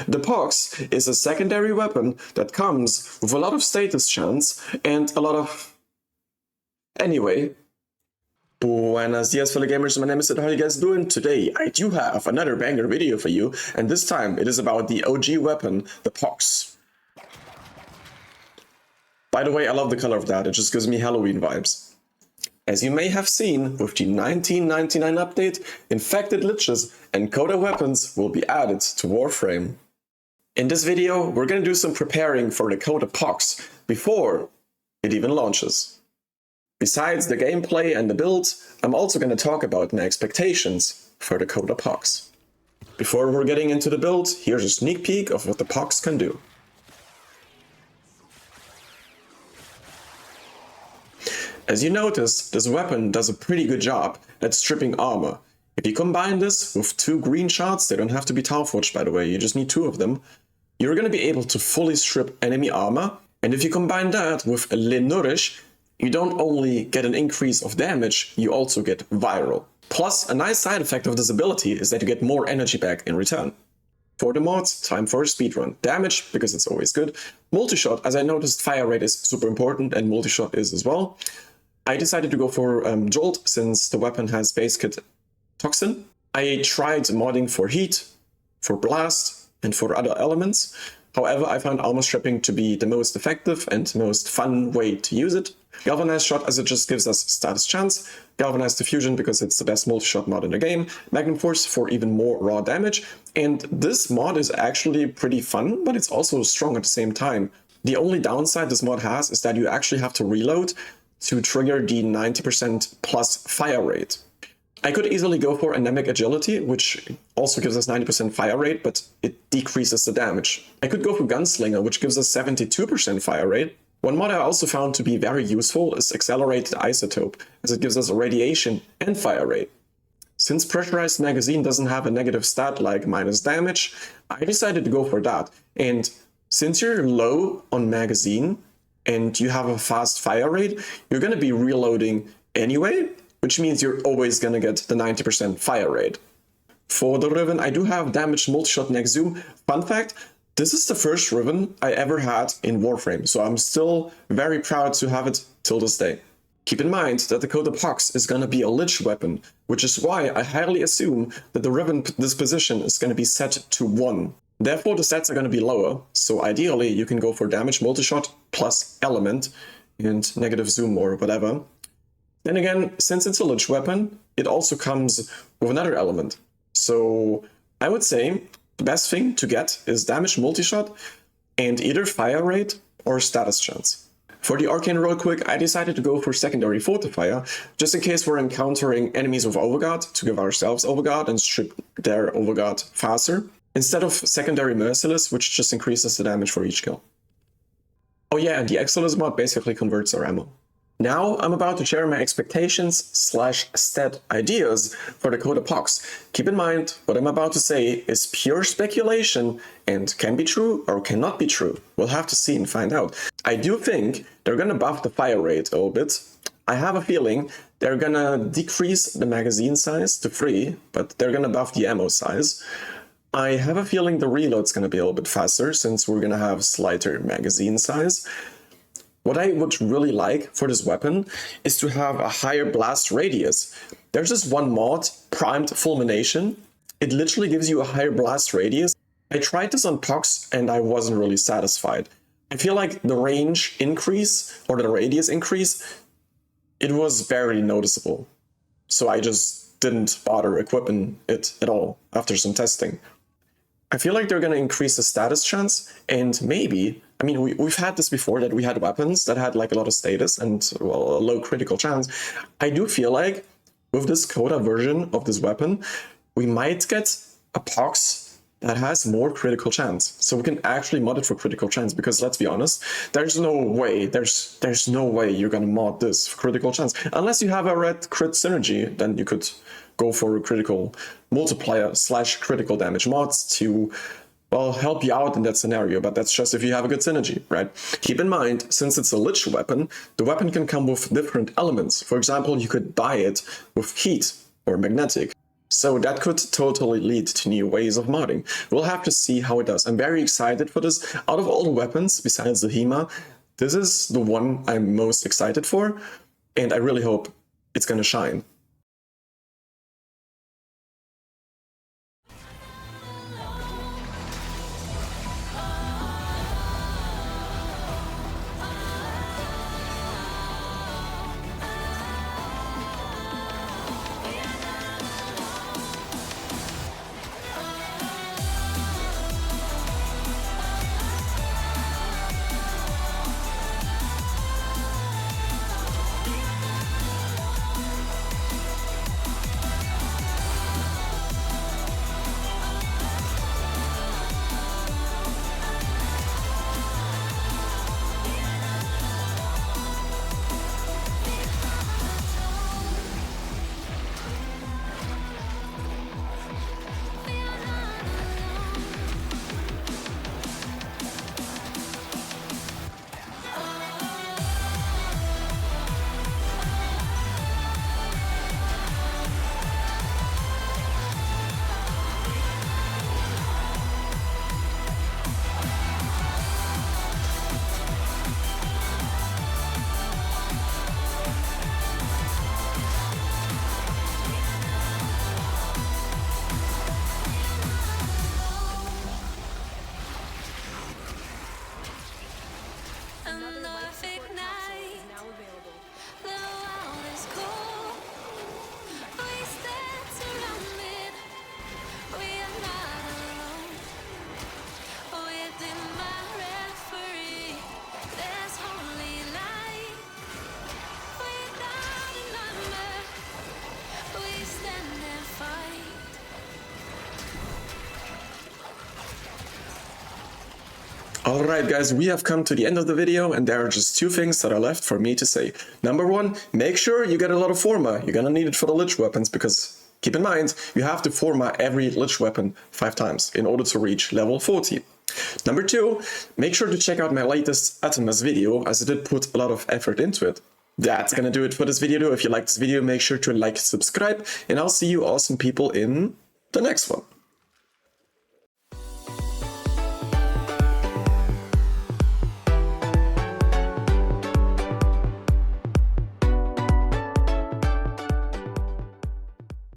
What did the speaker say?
The POX is a secondary weapon that comes with a lot of status chance and a lot of... Anyway. Buenos dias, fellow gamers, my name is Sid. How are you guys doing? Today I do have another banger video for you, and this time it is about the OG weapon, the POX. By the way, I love the color of that, it just gives me Halloween vibes. As you may have seen, with the 1999 update, infected liches and Coda weapons will be added to Warframe. In this video, we're gonna do some preparing for the Coda POX before it even launches. Besides the gameplay and the build, I'm also going to talk about my expectations for the Coda POX. Before we're getting into the build, here's a sneak peek of what the POX can do. As you notice, this weapon does a pretty good job at stripping armor. If you combine this with 2 green shards, they don't have to be Tauforged by the way, you just need 2 of them, you're going to be able to fully strip enemy armor, and if you combine that with a Le Nourish, you don't only get an increase of damage, you also get viral. Plus, a nice side effect of this ability is that you get more energy back in return. For the mods, time for a speedrun. Damage, because it's always good. Multi-shot, as I noticed, fire rate is super important, and multi-shot is as well. I decided to go for Jolt, since the weapon has base kit Toxin. I tried modding for heat, for blast, and for other elements. However, I found armor stripping to be the most effective and most fun way to use it. Galvanized Shot, as it just gives us status chance. Galvanized Diffusion, because it's the best multi-shot mod in the game. Magnum Force for even more raw damage. And this mod is actually pretty fun, but it's also strong at the same time. The only downside this mod has is that you actually have to reload to trigger the 90% plus fire rate. I could easily go for Anemic Agility, which also gives us 90% fire rate, but it decreases the damage. I could go for Gunslinger, which gives us 72% fire rate. One mod I also found to be very useful is Accelerated Isotope, as it gives us radiation and fire rate. Since Pressurized Magazine doesn't have a negative stat like minus damage, I decided to go for that. And since you're low on magazine and you have a fast fire rate, you're going to be reloading anyway, which means you're always going to get the 90% fire rate. For the Riven, I do have damaged multi-shot next zoom. Fun fact, this is the first Riven I ever had in Warframe, so I'm still very proud to have it till this day. Keep in mind that the Coda POX is going to be a Lich weapon, which is why I highly assume that the Riven disposition is going to be set to 1. Therefore the stats are going to be lower, so ideally you can go for damage multi-shot plus element and negative zoom or whatever. Then again, since it's a Lich weapon, it also comes with another element. So I would say the best thing to get is damage multi-shot and either fire rate or status chance. For the Arcane real quick, I decided to go for secondary Fortifier, just in case we're encountering enemies with Overguard, to give ourselves Overguard and strip their Overguard faster, instead of secondary Merciless, which just increases the damage for each kill. Oh yeah, and the Exilus mod basically converts our ammo. Now I'm about to share my expectations / stat ideas for the Coda POX. Keep in mind, what I'm about to say is pure speculation and can be true or cannot be true. We'll have to see and find out. I do think they're gonna buff the fire rate a little bit. I have a feeling they're gonna decrease the magazine size to 3, but they're gonna buff the ammo size. I have a feeling the reload's gonna be a little bit faster since we're gonna have slighter magazine size. What I would really like for this weapon is to have a higher blast radius. There's this one mod, Primed Fulmination. It literally gives you a higher blast radius. I tried this on POX and I wasn't really satisfied. I feel like the range increase or the radius increase, it was very noticeable. So I just didn't bother equipping it at all after some testing. I feel like they're going to increase the status chance and maybe, I mean, we've had this before that we had weapons that had like a lot of status and well, a low critical chance. I do feel like with this Coda version of this weapon, we might get a POX that has more critical chance. So we can actually mod it for critical chance because let's be honest, there's no way you're going to mod this for critical chance. Unless you have a red crit synergy, then you could go for critical multiplier / critical damage mods to, well, help you out in that scenario, but that's just if you have a good synergy, right? Keep in mind, since it's a Lich weapon, the weapon can come with different elements. For example, you could buy it with heat or magnetic. So that could totally lead to new ways of modding. We'll have to see how it does. I'm very excited for this. Out of all the weapons, besides the HEMA, this is the one I'm most excited for, and I really hope it's gonna shine. Alright guys, we have come to the end of the video, and there are just two things that are left for me to say. Number one, make sure you get a lot of Forma. You're gonna need it for the Lich weapons, because keep in mind, you have to Forma every Lich weapon 5 times in order to reach level 40. Number two, make sure to check out my latest Atomas video, as I did put a lot of effort into it. That's gonna do it for this video though. If you like this video, make sure to like and subscribe, and I'll see you awesome people in the next one.